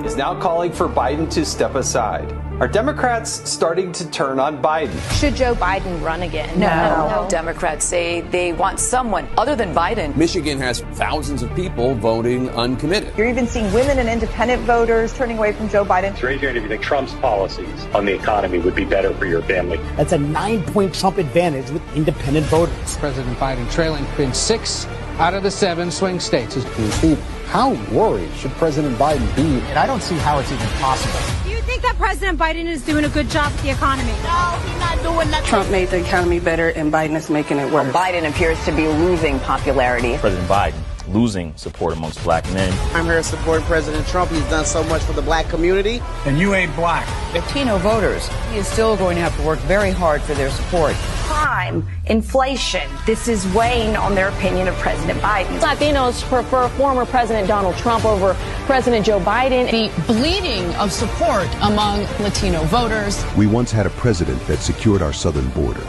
is now calling for Biden to step aside. Are Democrats starting to turn on Biden? Should Joe Biden run again? No. Democrats say they want someone other than Biden. Michigan has thousands of people voting uncommitted. You're even seeing women and independent voters turning away from Joe Biden. So raise your hand if you think Trump's policies on the economy would be better for your family. That's a 9-point Trump advantage with independent voters. President Biden trailing in 6 out of the 7 swing states. Steve, how worried should President Biden be? And I don't see how it's even possible. Do you think that President Biden is doing a good job with the economy? No, he's not doing nothing. Trump made the economy better, and Biden is making it worse. Biden appears to be losing popularity. President Biden losing support amongst black men. I'm here to support President Trump. He's done so much for the black community. And you ain't black. Latino voters, he is still going to have to work very hard for their support. Crime, inflation, this is weighing on their opinion of President Biden. Latinos prefer former President Donald Trump over President Joe Biden. The bleeding of support among Latino voters. We once had a president that secured our southern border.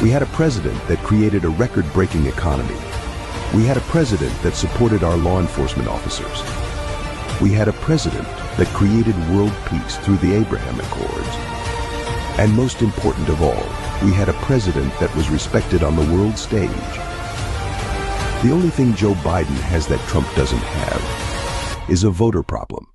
We had a president that created a record-breaking economy. We had a president that supported our law enforcement officers. We had a president that created world peace through the Abraham Accords. And most important of all, we had a president that was respected on the world stage. The only thing Joe Biden has that Trump doesn't have is a voter problem.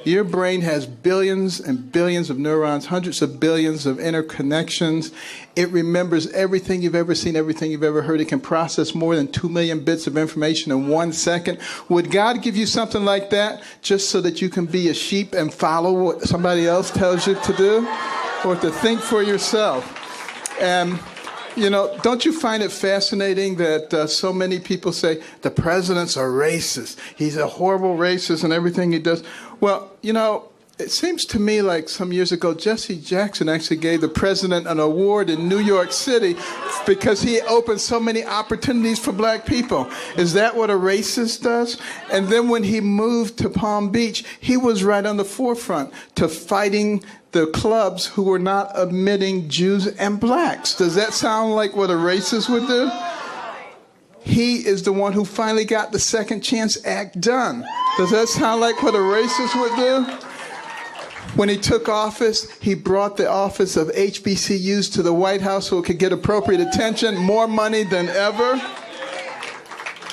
Your brain has billions and billions of neurons, hundreds of billions of interconnections. It remembers everything you've ever seen, everything you've ever heard. It can process more than 2 million bits of information in 1 second. Would God give you something like that just so that you can be a sheep and follow what somebody else tells you to do? Or to think for yourself? And you know, don't you find it fascinating that so many people say the president's a racist? He's a horrible racist and everything he does. Well, you know, it seems to me like some years ago, Jesse Jackson actually gave the president an award in New York City because he opened so many opportunities for black people. Is that what a racist does? And then when he moved to Palm Beach, he was right on the forefront to fighting the clubs who were not admitting Jews and blacks. Does that sound like what a racist would do? He is the one who finally got the Second Chance Act done. Does that sound like what a racist would do? When he took office, he brought the office of HBCUs to the White House so it could get appropriate attention, more money than ever.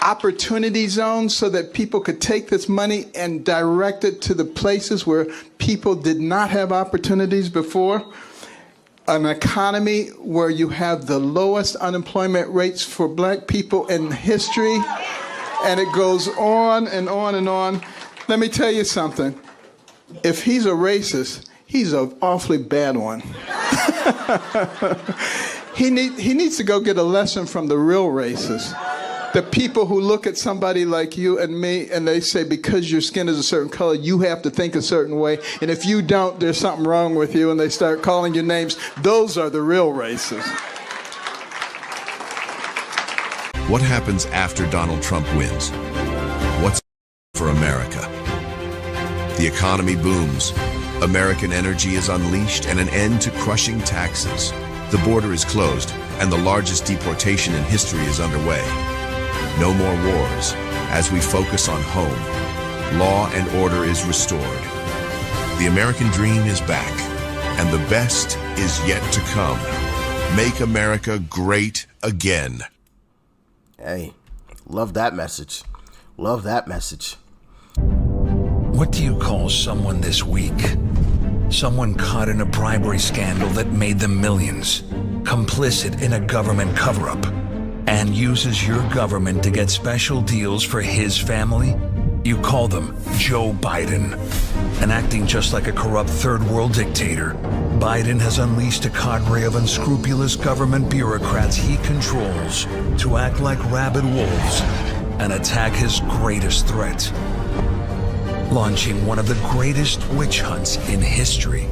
Opportunity zones so that people could take this money and direct it to the places where people did not have opportunities before. An economy where you have the lowest unemployment rates for black people in history. And it goes on and on and on. Let me tell you something. If he's a racist, he's an awfully bad one. He needs to go get a lesson from the real racists. The people who look at somebody like you and me and they say, because your skin is a certain color, you have to think a certain way. And if you don't, there's something wrong with you. And they start calling you names. Those are the real racists. What happens after Donald Trump wins? What's for America? The economy booms. American energy is unleashed and an end to crushing taxes. The border is closed and the largest deportation in history is underway. No more wars as we focus on home. Law and order is restored. The American dream is back, and the best is yet to come. Make America great again. Hey, love that message. Love that message. What do you call someone this weak? Someone caught in a bribery scandal that made them millions, complicit in a government cover-up, and uses your government to get special deals for his family? You call them Joe Biden. And acting just like a corrupt third-world dictator, Biden has unleashed a cadre of unscrupulous government bureaucrats he controls to act like rabid wolves and attack his greatest threat, launching one of the greatest witch hunts in history.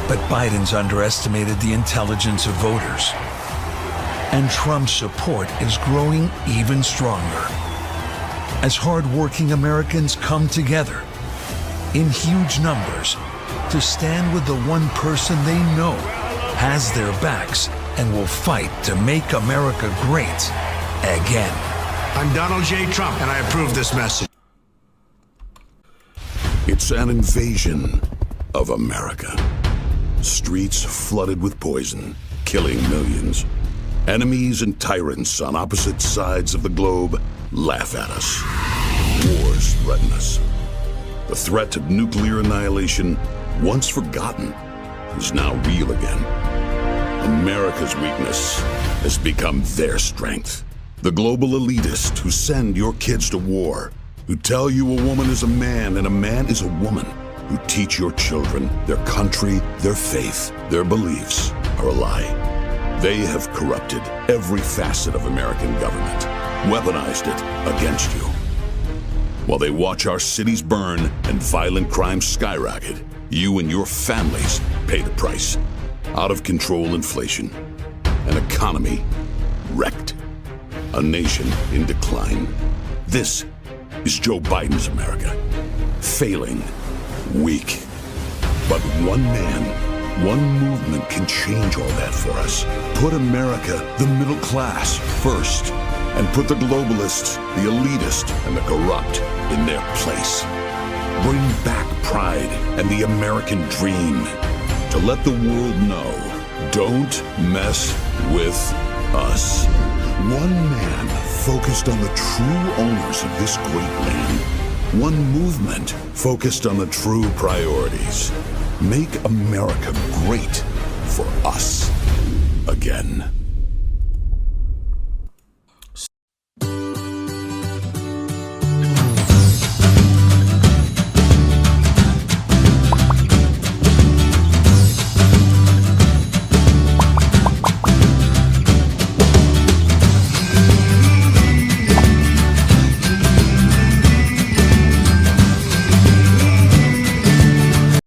But Biden's underestimated the intelligence of voters, and Trump's support is growing even stronger as hard-working Americans come together in huge numbers to stand with the one person they know has their backs and will fight to make America great again. I'm Donald J. Trump, and I approve this message. It's an invasion of America. Streets flooded with poison, killing millions. Enemies and tyrants on opposite sides of the globe laugh at us. Wars threaten us. The threat of nuclear annihilation, once forgotten, is now real again. America's weakness has become their strength. The global elitists who send your kids to war, who tell you a woman is a man and a man is a woman, who teach your children their country, their faith, their beliefs are a lie. They have corrupted every facet of American government, weaponized it against you. While they watch our cities burn and violent crime skyrocket, you and your families pay the price. Out of control inflation, an economy wrecked, a nation in decline. This is Joe Biden's America. Failing, weak. But one man, one movement can change all that for us. Put America, the middle class, first. And put the globalists, the elitists, and the corrupt in their place. Bring back pride and the American dream. To let the world know, don't mess with us. One man focused on the true owners of this great land. One movement focused on the true priorities. Make America great for us again.